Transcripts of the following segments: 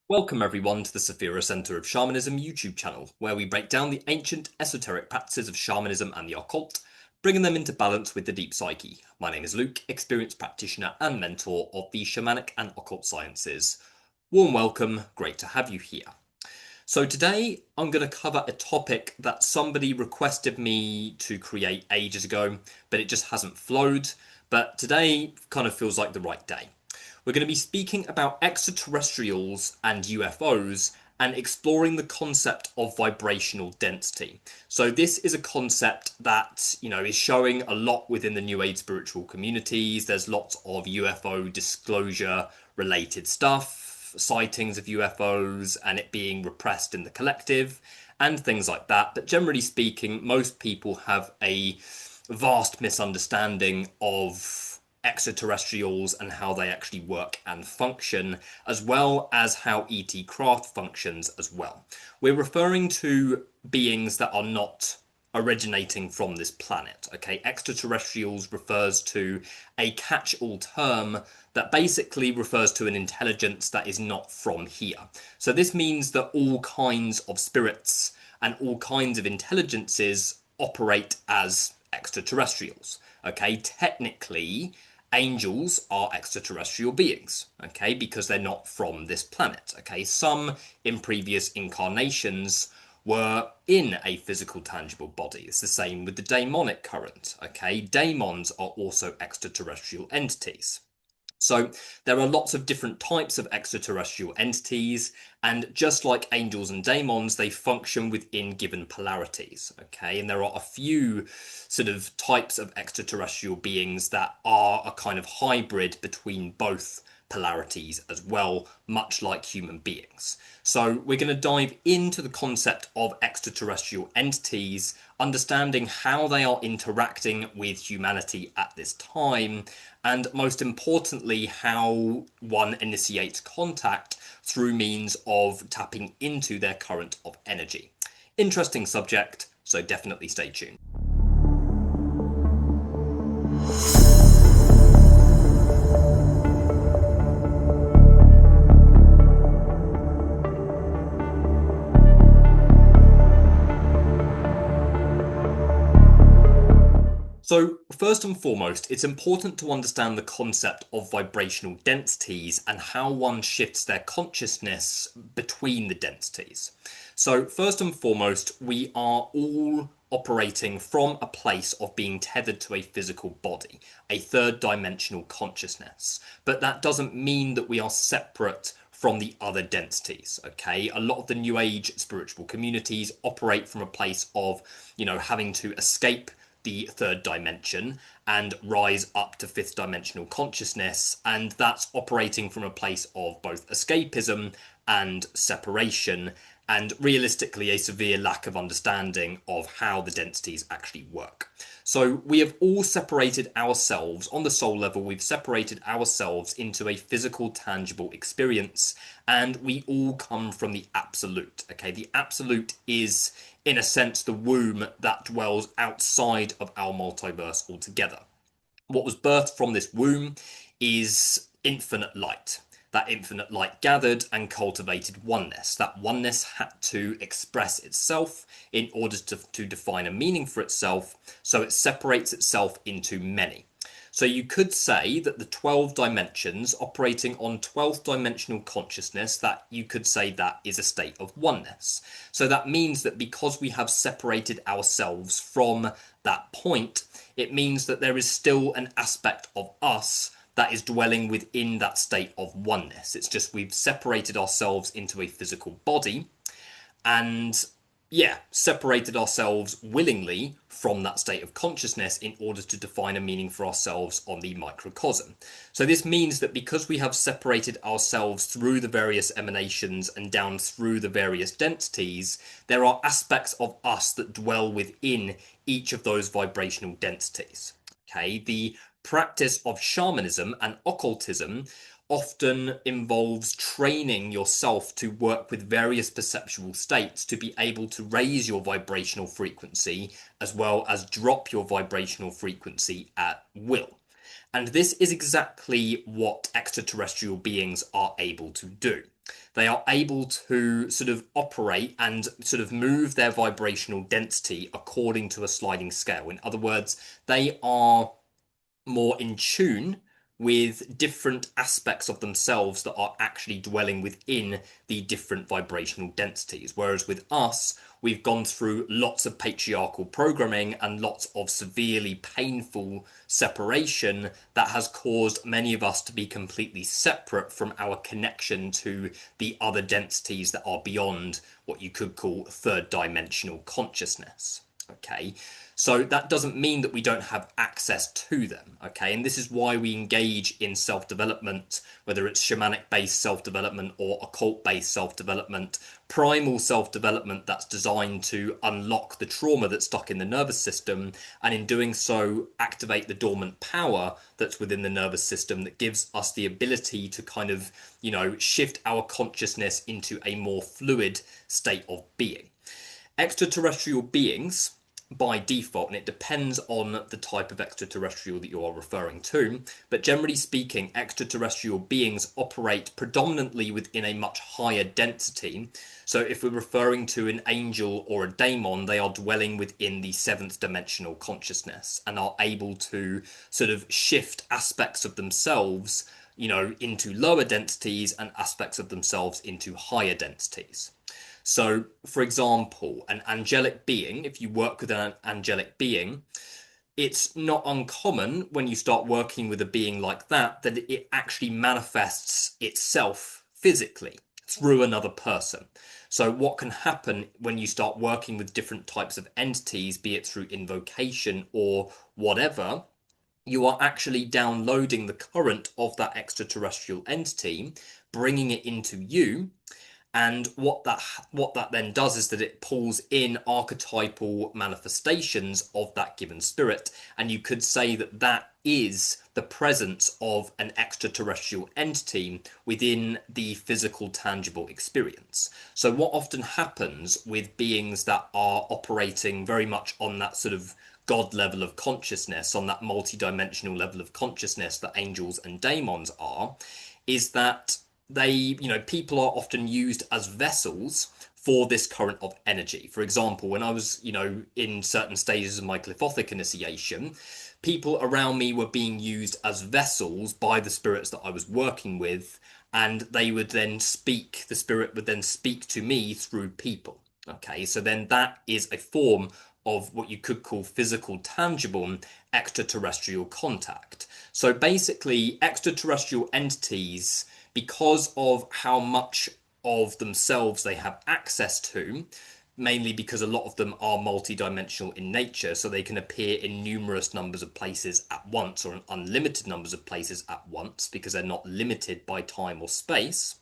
Welcome everyone to the Saphira Center of Shamanism YouTube channel, where we break down the ancient esoteric practices of shamanism and the occult, bringing them into balance with the deep psyche. My name is Luke, experienced practitioner and mentor of the shamanic and occult sciences. Warm welcome, great to have you here. So today I'm going to cover a topic that somebody requested me to create ages ago, but it just hasn't flowed. But today kind of feels like the right day. We're going to be speaking about extraterrestrials and UFOs and exploring the concept of vibrational density. So this is a concept that, is showing a lot within the New Age spiritual communities. There's lots of UFO disclosure related stuff, sightings of UFOs and it being repressed in the collective and things like that. But generally speaking, most people have a vast misunderstanding of extraterrestrials and how they actually work and function, as well as how ET craft functions as well. We're referring to beings that are not originating from this planet. Okay, extraterrestrials refers to a catch-all term that basically refers to an intelligence that is not from here. So this means that all kinds of spirits and all kinds of intelligences operate as extraterrestrials. Okay, technically angels are extraterrestrial beings, okay, because they're not from this planet. Okay, some in previous incarnations were in a physical tangible body. It's the same with the daemonic current. Okay, daemons are also extraterrestrial entities. So there are lots of different types of extraterrestrial entities, and just like angels and daemons, they function within given polarities, okay? And there are a few sort of types of extraterrestrial beings that are a kind of hybrid between both polarities as well, much like human beings. So we're going to dive into the concept of extraterrestrial entities, understanding how they are interacting with humanity at this time, and most importantly, how one initiates contact through means of tapping into their current of energy. Interesting subject, so definitely stay tuned. So first and foremost, it's important to understand the concept of vibrational densities and how one shifts their consciousness between the densities. So first and foremost, we are all operating from a place of being tethered to a physical body, a third dimensional consciousness. But that doesn't mean that we are separate from the other densities. Okay, a lot of the New Age spiritual communities operate from a place of, having to escape the third dimension and rise up to fifth dimensional consciousness, and that's operating from a place of both escapism and separation, and realistically a severe lack of understanding of how the densities actually work. So we have all separated ourselves on the soul level. We've separated ourselves into a physical tangible experience, and we all come from the absolute. Okay, the absolute is in a sense the womb that dwells outside of our multiverse altogether. What was birthed from this womb is infinite light. That infinite light gathered and cultivated oneness. That oneness had to express itself in order to define a meaning for itself, so it separates itself into many. So you could say that the 12 dimensions operating on 12th dimensional consciousness, that you could say that is a state of oneness. So that means that because we have separated ourselves from that point, it means that there is still an aspect of us that is dwelling within that state of oneness. It's just we've separated ourselves into a physical body and separated ourselves willingly from that state of consciousness in order to define a meaning for ourselves on the microcosm. So this means that because we have separated ourselves through the various emanations and down through the various densities, there are aspects of us that dwell within each of those vibrational densities. Okay, the practice of shamanism and occultism often involves training yourself to work with various perceptual states to be able to raise your vibrational frequency as well as drop your vibrational frequency at will. And this is exactly what extraterrestrial beings are able to do. they are able to sort of operate and sort of move their vibrational density according to a sliding scale. In other words, they are more in tune with different aspects of themselves that are actually dwelling within the different vibrational densities. Whereas with us, we've gone through lots of patriarchal programming and lots of severely painful separation that has caused many of us to be completely separate from our connection to the other densities that are beyond what you could call third dimensional consciousness. Okay, so that doesn't mean that we don't have access to them. Okay, and this is why we engage in self-development, whether it's shamanic-based self-development or occult-based self-development, primal self-development that's designed to unlock the trauma that's stuck in the nervous system, and in doing so activate the dormant power that's within the nervous system that gives us the ability to kind of, shift our consciousness into a more fluid state of being. Extraterrestrial beings, by default, and it depends on the type of extraterrestrial that you are referring to, but generally speaking, extraterrestrial beings operate predominantly within a much higher density. So if we're referring to an angel or a daemon, they are dwelling within the seventh dimensional consciousness and are able to sort of shift aspects of themselves, into lower densities and aspects of themselves into higher densities. So, for example, an angelic being, if you work with an angelic being, it's not uncommon when you start working with a being like that it actually manifests itself physically through another person. So what can happen when you start working with different types of entities, be it through invocation or whatever, you are actually downloading the current of that extraterrestrial entity, bringing it into you. And what that then does is that it pulls in archetypal manifestations of that given spirit, and you could say that that is the presence of an extraterrestrial entity within the physical, tangible experience. So what often happens with beings that are operating very much on that sort of God level of consciousness, on that multi-dimensional level of consciousness that angels and daemons are, is that people are often used as vessels for this current of energy. For example, when I was, in certain stages of my glyphothic initiation, people around me were being used as vessels by the spirits that I was working with, and the spirit would then speak to me through people. Okay, so then that is a form of what you could call physical, tangible extraterrestrial contact. So basically, extraterrestrial entities, because of how much of themselves they have access to, mainly because a lot of them are multi-dimensional in nature, so they can appear in numerous numbers of places at once, or in unlimited numbers of places at once, because they're not limited by time or space.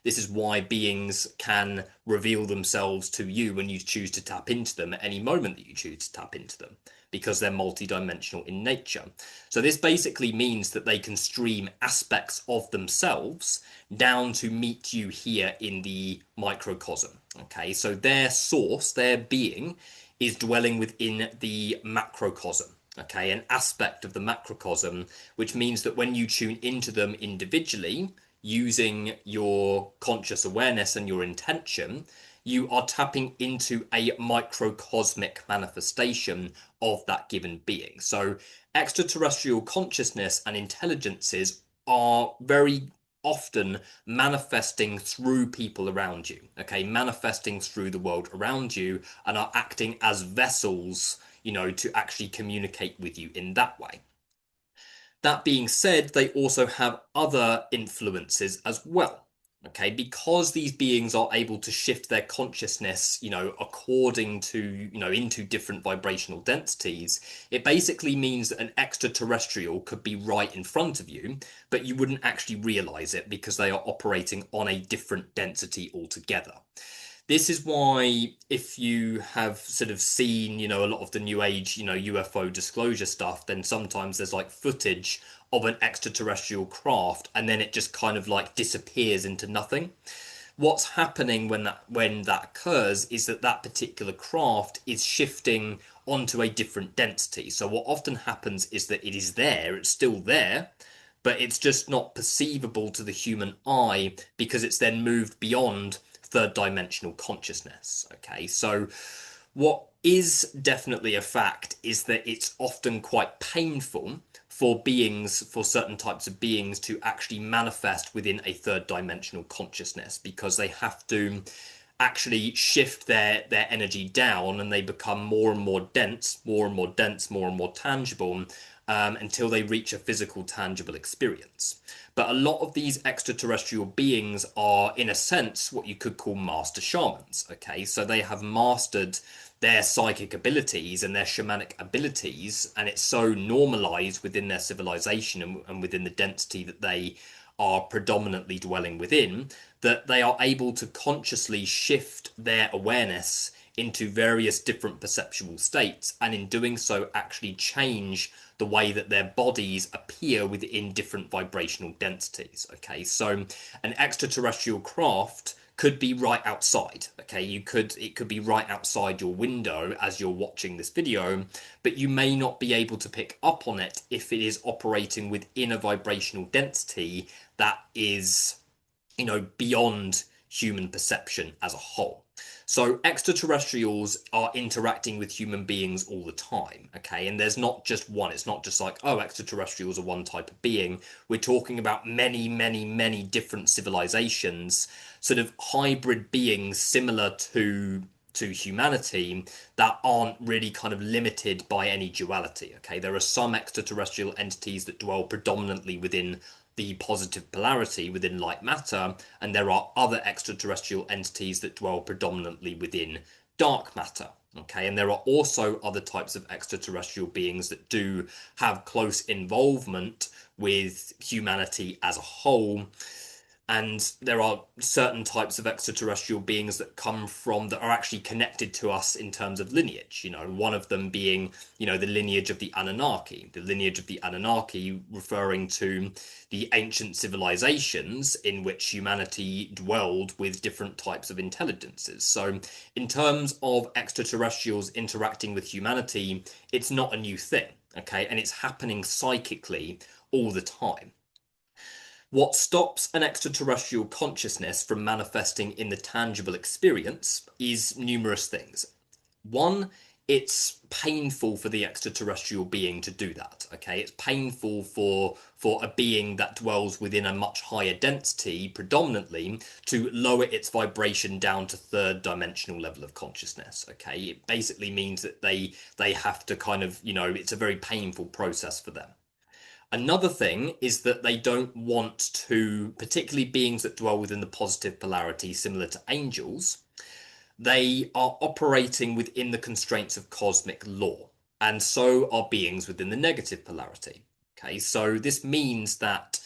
This is why beings can reveal themselves to you when you choose to tap into them at any moment that you choose to tap into them, because they're multidimensional in nature. So this basically means that they can stream aspects of themselves down to meet you here in the microcosm. Okay, so their source, their being, is dwelling within the macrocosm. Okay, an aspect of the macrocosm, which means that when you tune into them individually, using your conscious awareness and your intention, you are tapping into a microcosmic manifestation of that given being. So extraterrestrial consciousness and intelligences are very often manifesting through people around you, okay, manifesting through the world around you, and are acting as vessels, to actually communicate with you in that way. That being said, they also have other influences as well. Okay, because these beings are able to shift their consciousness, according to, into different vibrational densities, it basically means that an extraterrestrial could be right in front of you, but you wouldn't actually realize it because they are operating on a different density altogether. This is why, if you have sort of seen, a lot of the new age, UFO disclosure stuff, then sometimes there's like footage of an extraterrestrial craft and then it just kind of like disappears into nothing. What's happening when that occurs is that particular craft is shifting onto a different density. So what often happens is that it is there, it's still there, but it's just not perceivable to the human eye because it's then moved beyond third dimensional consciousness. Okay, so what is definitely a fact is that it's often quite painful for beings, for certain types of beings, to actually manifest within a third dimensional consciousness because they have to actually shift their energy down and they become more and more dense, more and more dense, more and more tangible, until they reach a physical, tangible experience. But a lot of these extraterrestrial beings are, in a sense, what you could call master shamans. Okay, so they have mastered their psychic abilities and their shamanic abilities, and it's so normalized within their civilization and within the density that they are predominantly dwelling within, that they are able to consciously shift their awareness into various different perceptual states, and in doing so actually change the way that their bodies appear within different vibrational densities. Okay, so an extraterrestrial craft could be right outside. Okay, it could be right outside your window as you're watching this video, but you may not be able to pick up on it if it is operating within a vibrational density that is, beyond human perception as a whole. So extraterrestrials are interacting with human beings all the time, okay? And there's not just one. It's not just like, oh, extraterrestrials are one type of being. We're talking about many, many, many different civilizations, sort of hybrid beings similar to humanity that aren't really kind of limited by any duality. Okay, there are some extraterrestrial entities that dwell predominantly within the positive polarity within light matter, and there are other extraterrestrial entities that dwell predominantly within dark matter. Okay, and there are also other types of extraterrestrial beings that do have close involvement with humanity as a whole. And there are certain types of extraterrestrial beings that come from that are actually connected to us in terms of lineage. One of them being, the lineage of the Anunnaki. The lineage of the Anunnaki referring to the ancient civilizations in which humanity dwelled with different types of intelligences. So, in terms of extraterrestrials interacting with humanity, it's not a new thing, okay? And it's happening psychically all the time. What stops an extraterrestrial consciousness from manifesting in the tangible experience is numerous things. One, it's painful for the extraterrestrial being to do that. Okay, it's painful for a being that dwells within a much higher density, predominantly, to lower its vibration down to third dimensional level of consciousness. Okay, it basically means that they have to kind of, it's a very painful process for them. Another thing is that they don't want to, particularly beings that dwell within the positive polarity, similar to angels, they are operating within the constraints of cosmic law, and so are beings within the negative polarity. Okay, so this means that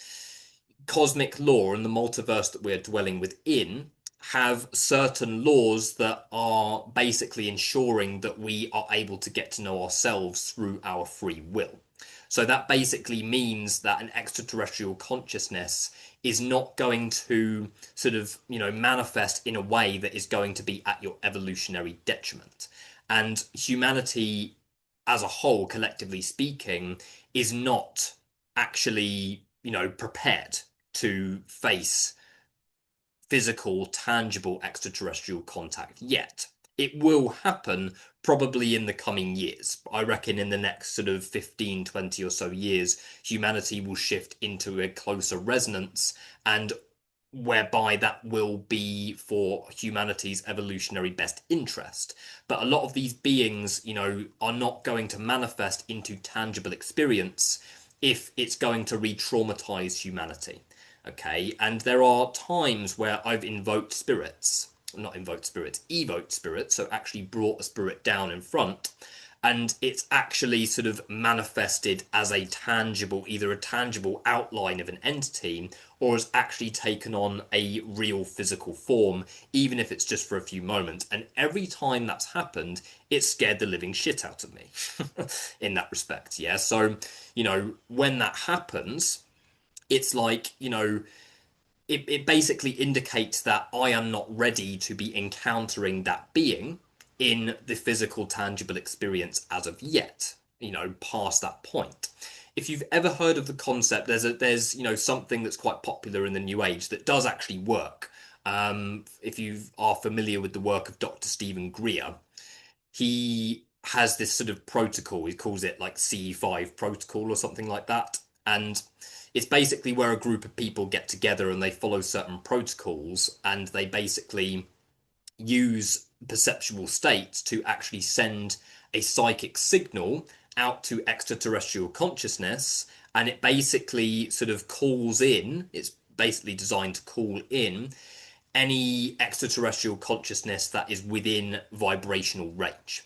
cosmic law and the multiverse that we're dwelling within have certain laws that are basically ensuring that we are able to get to know ourselves through our free will. So that basically means that an extraterrestrial consciousness is not going to sort of, manifest in a way that is going to be at your evolutionary detriment. And humanity as a whole, collectively speaking, is not actually, prepared to face physical, tangible extraterrestrial contact yet. It will happen probably in the coming years. I reckon in the next sort of 15, 20 or so years, humanity will shift into a closer resonance, and whereby that will be for humanity's evolutionary best interest. But a lot of these beings, are not going to manifest into tangible experience if it's going to re-traumatize humanity. Okay, and there are times where I've invoked spirits, not invoked spirits, evoked spirits, so actually brought a spirit down in front, and it's actually sort of manifested as a tangible, either a tangible outline of an entity, or has actually taken on a real physical form, even if it's just for a few moments. And every time that's happened, it scared the living shit out of me in that respect. Yeah, so, when that happens, it's like, it basically indicates that I am not ready to be encountering that being in the physical, tangible experience as of yet, past that point. if you've ever heard of the concept, there's something that's quite popular in the New Age that does actually work. If you are familiar with the work of Dr. Stephen Greer, he has this sort of protocol. He calls it like C5 protocol or something like that. And it's basically where a group of people get together and they follow certain protocols and they basically use perceptual states to actually send a psychic signal out to extraterrestrial consciousness. And it basically sort of calls in, it's basically designed to call in any extraterrestrial consciousness that is within vibrational range.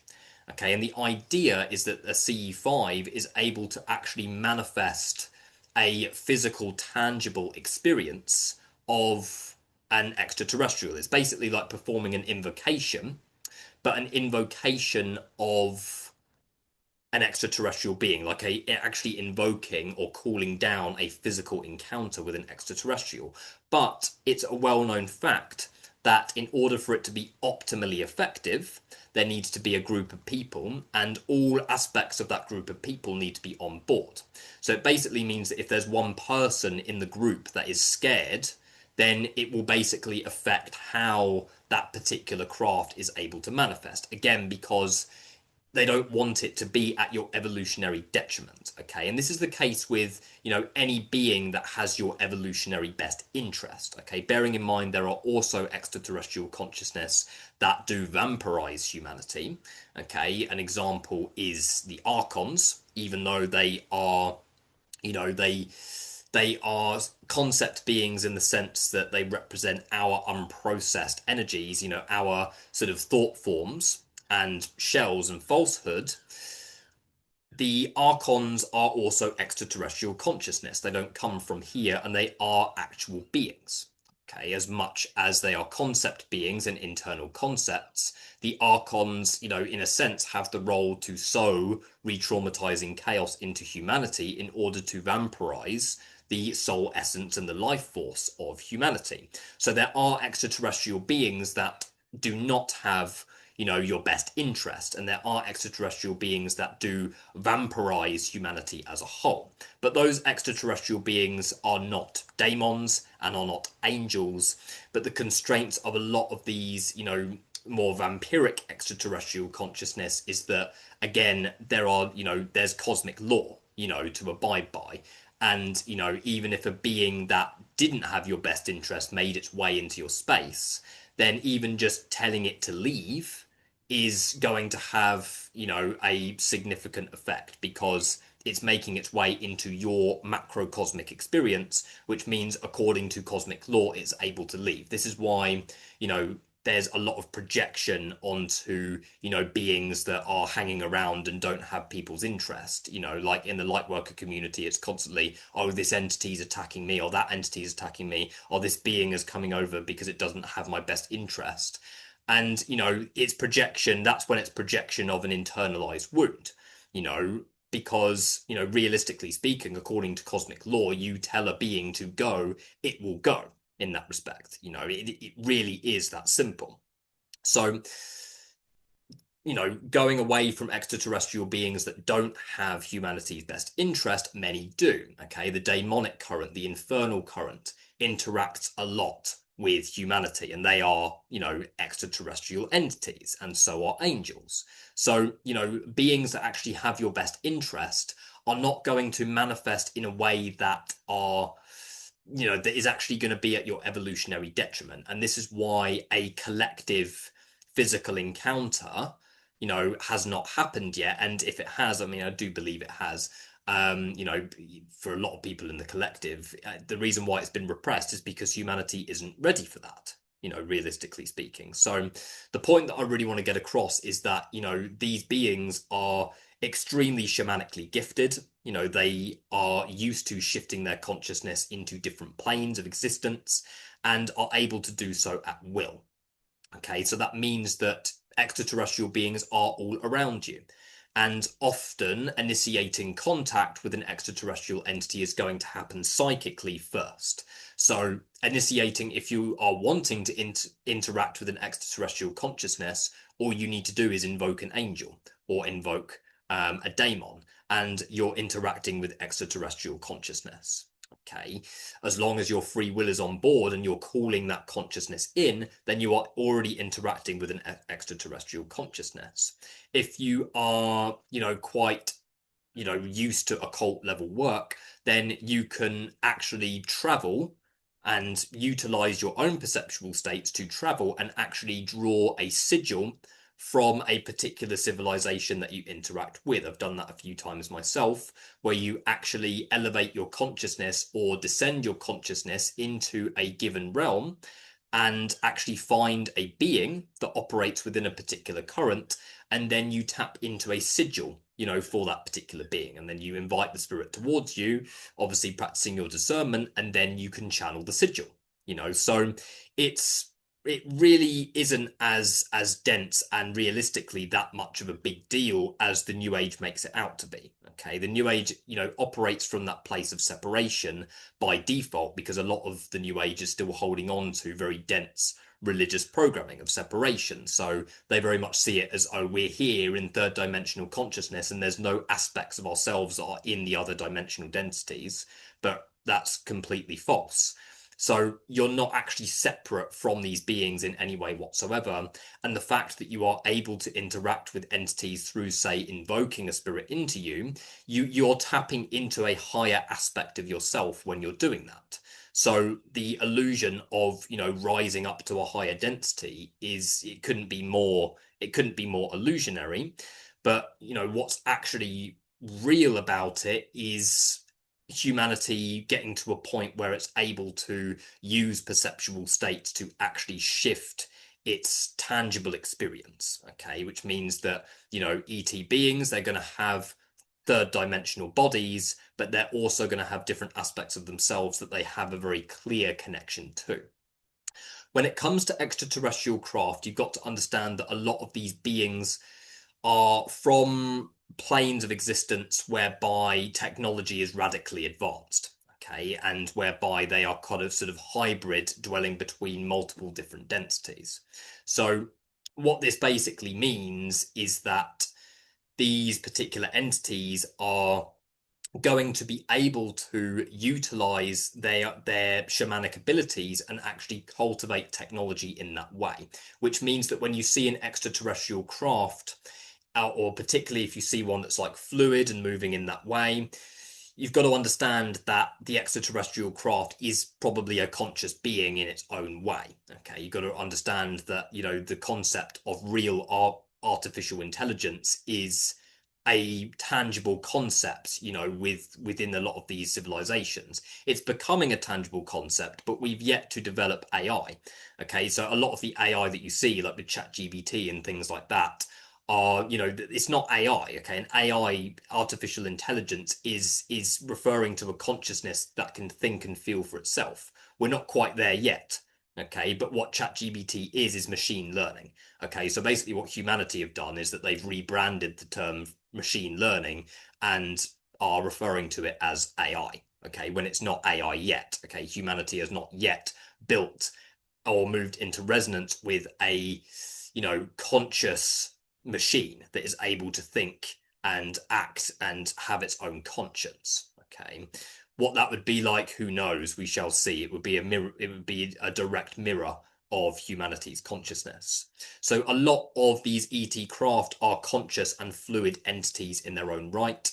Okay, and the idea is that a CE5 is able to actually manifest a physical, tangible experience of an extraterrestrial. It's basically like performing an invocation, but an invocation of an extraterrestrial being, like actually invoking or calling down a physical encounter with an extraterrestrial. But it's a well-known fact that in order for it to be optimally effective, there needs to be a group of people, and all aspects of that group of people need to be on board. So it basically means that if there's one person in the group that is scared, then it will basically affect how that particular craft is able to manifest. Again, because they don't want it to be at your evolutionary detriment. Okay, and this is the case with any being that has your evolutionary best interest. Okay, bearing in mind there are also extraterrestrial consciousness that do vampirize humanity. Okay, an example is the archons. Even though they are they are concept beings in the sense that they represent our unprocessed energies, our sort of thought forms and shells and falsehood. The archons are also extraterrestrial consciousness. They don't come from here and they are actual beings. Okay, as much as they are concept beings and internal concepts, the archons, in a sense, have the role to sow re-traumatizing chaos into humanity in order to vampirize the soul essence and the life force of humanity. So there are extraterrestrial beings that do not have your best interest, and there are extraterrestrial beings that do vampirize humanity as a whole. But those extraterrestrial beings are not daemons and are not angels, but the constraints of a lot of these more vampiric extraterrestrial consciousness is that, again, there's cosmic law to abide by. And even if a being that didn't have your best interest made its way into your space, then even just telling it to leave is going to have, a significant effect because it's making its way into your macrocosmic experience, which means according to cosmic law, it's able to leave. This is why, there's a lot of projection onto, beings that are hanging around and don't have people's interest. Like in the lightworker community, it's constantly, oh, this entity's attacking me, or that entity's attacking me, or this being is coming over because it doesn't have my best interest. And, it's projection, that's when it's projection of an internalized wound, because, realistically speaking, according to cosmic law, you tell a being to go, it will go in that respect. It really is that simple. So, going away from extraterrestrial beings that don't have humanity's best interest, many do. Okay, the daemonic current, the infernal current interacts a lot with humanity, and they are, extraterrestrial entities, and so are angels. So, beings that actually have your best interest are not going to manifest in a way that are that is actually going to be at your evolutionary detriment. And this is why a collective physical encounter has not happened yet. And if it has, I mean, I do believe it has. For a lot of people in the collective, the reason why it's been repressed is because humanity isn't ready for that, realistically speaking. So the point that I really want to get across is that, these beings are extremely shamanically gifted. They are used to shifting their consciousness into different planes of existence and are able to do so at will. Okay, so that means that extraterrestrial beings are all around you. And often initiating contact with an extraterrestrial entity is going to happen psychically first. So initiating, if you are wanting to interact with an extraterrestrial consciousness, all you need to do is invoke an angel or invoke a daemon. and you're interacting with extraterrestrial consciousness. Okay, as long as your free will is on board and you're calling that consciousness in, then you are already interacting with an extraterrestrial consciousness. If you are, quite used to occult level work, then you can actually travel and utilize your own perceptual states to travel and actually draw a sigil from a particular civilization that you interact with. I've done that a few times myself, where you actually elevate your consciousness or descend your consciousness into a given realm and actually find a being that operates within a particular current, and then you tap into a sigil, for that particular being, and then you invite the spirit towards you, obviously practicing your discernment, and then you can channel the sigil. So it really isn't as dense and realistically that much of a big deal as the New Age makes it out to be. Okay, the New Age, operates from that place of separation by default, because a lot of the New Age is still holding on to very dense religious programming of separation. So they very much see it as, oh, we're here in third dimensional consciousness and there's no aspects of ourselves that are in the other dimensional densities. But that's completely false. So you're not actually separate from these beings in any way whatsoever. And the fact that you are able to interact with entities through, say, invoking a spirit into you, you're tapping into a higher aspect of yourself when you're doing that. So the illusion of, rising up to a higher density it couldn't be more illusionary. But, what's actually real about it is humanity getting to a point where it's able to use perceptual states to actually shift its tangible experience. Okay, which means that, ET beings, they're going to have third dimensional bodies, but they're also going to have different aspects of themselves that they have a very clear connection to. When it comes to extraterrestrial craft, you've got to understand that a lot of these beings are from planes of existence whereby technology is radically advanced, okay, and whereby they are kind of sort of hybrid, dwelling between multiple different densities. So what this basically means is that these particular entities are going to be able to utilize their shamanic abilities and actually cultivate technology in that way, which means that when you see an extraterrestrial craft, or particularly if you see one that's like fluid and moving in that way, you've got to understand that the extraterrestrial craft is probably a conscious being in its own way. Okay, you've got to understand that, the concept of real artificial intelligence is a tangible concept, within a lot of these civilizations. It's becoming a tangible concept, but we've yet to develop AI. Okay, so a lot of the AI that you see, like with ChatGPT and things like that, are, it's not AI. Okay, an AI, artificial intelligence, is referring to a consciousness that can think and feel for itself. We're not quite there yet. Okay, but what ChatGPT is machine learning. Okay, so basically what humanity have done is that they've rebranded the term machine learning and are referring to it as AI. Okay, when it's not AI yet. Okay, humanity has not yet built or moved into resonance with a, conscious machine that is able to think and act and have its own conscience. Okay, what that would be like, who knows? We shall see. It would be a mirror. It would be a direct mirror of humanity's consciousness. So a lot of these ET craft are conscious and fluid entities in their own right.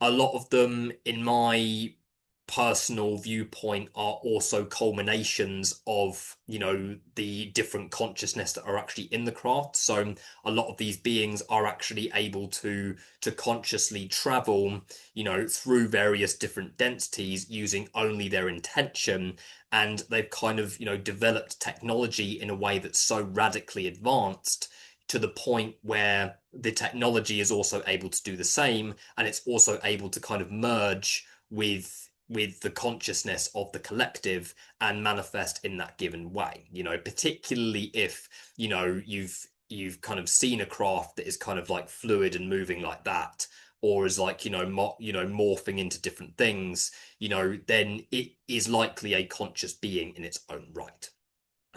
A lot of them, in my personal viewpoint, are also culminations of, the different consciousness that are actually in the craft. So a lot of these beings are actually able to consciously travel, through various different densities using only their intention. And they've kind of, developed technology in a way that's so radically advanced to the point where the technology is also able to do the same, and it's also able to kind of merge with the consciousness of the collective and manifest in that given way. Particularly if, you've kind of seen a craft that is kind of like fluid and moving like that, or is like, morphing into different things, then it is likely a conscious being in its own right.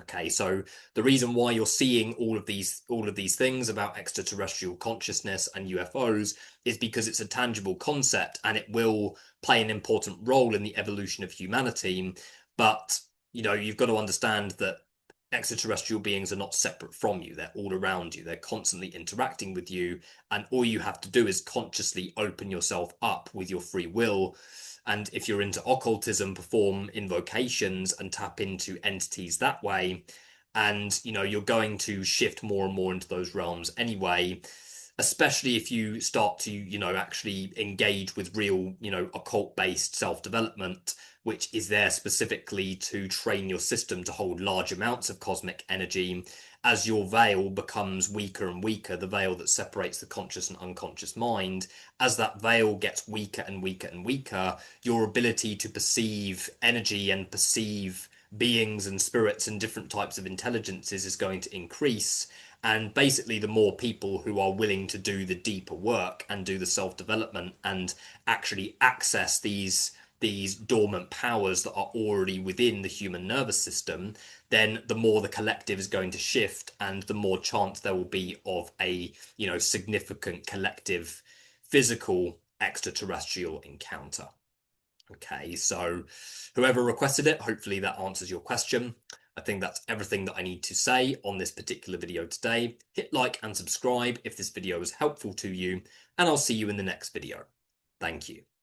Okay, so the reason why you're seeing all of these things about extraterrestrial consciousness and UFOs is because it's a tangible concept and it will play an important role in the evolution of humanity. But you've got to understand that extraterrestrial beings are not separate from you. They're all around you. They're constantly interacting with you, and all you have to do is consciously open yourself up with your free will. And if you're into occultism, perform invocations and tap into entities that way. And you're going to shift more and more into those realms anyway, especially if you start to actually engage with real occult based self-development, which is there specifically to train your system to hold large amounts of cosmic energy. As your veil becomes weaker and weaker, the veil that separates the conscious and unconscious mind, as that veil gets weaker and weaker and weaker, your ability to perceive energy and perceive beings and spirits and different types of intelligences is going to increase. And basically, the more people who are willing to do the deeper work and do the self-development and actually access these dormant powers that are already within the human nervous system, then the more the collective is going to shift and the more chance there will be of a significant collective physical extraterrestrial encounter. Okay, so whoever requested it, hopefully that answers your question. I think that's everything that I need to say on this particular video today. Hit like and subscribe if this video was helpful to you, and I'll see you in the next video. Thank you.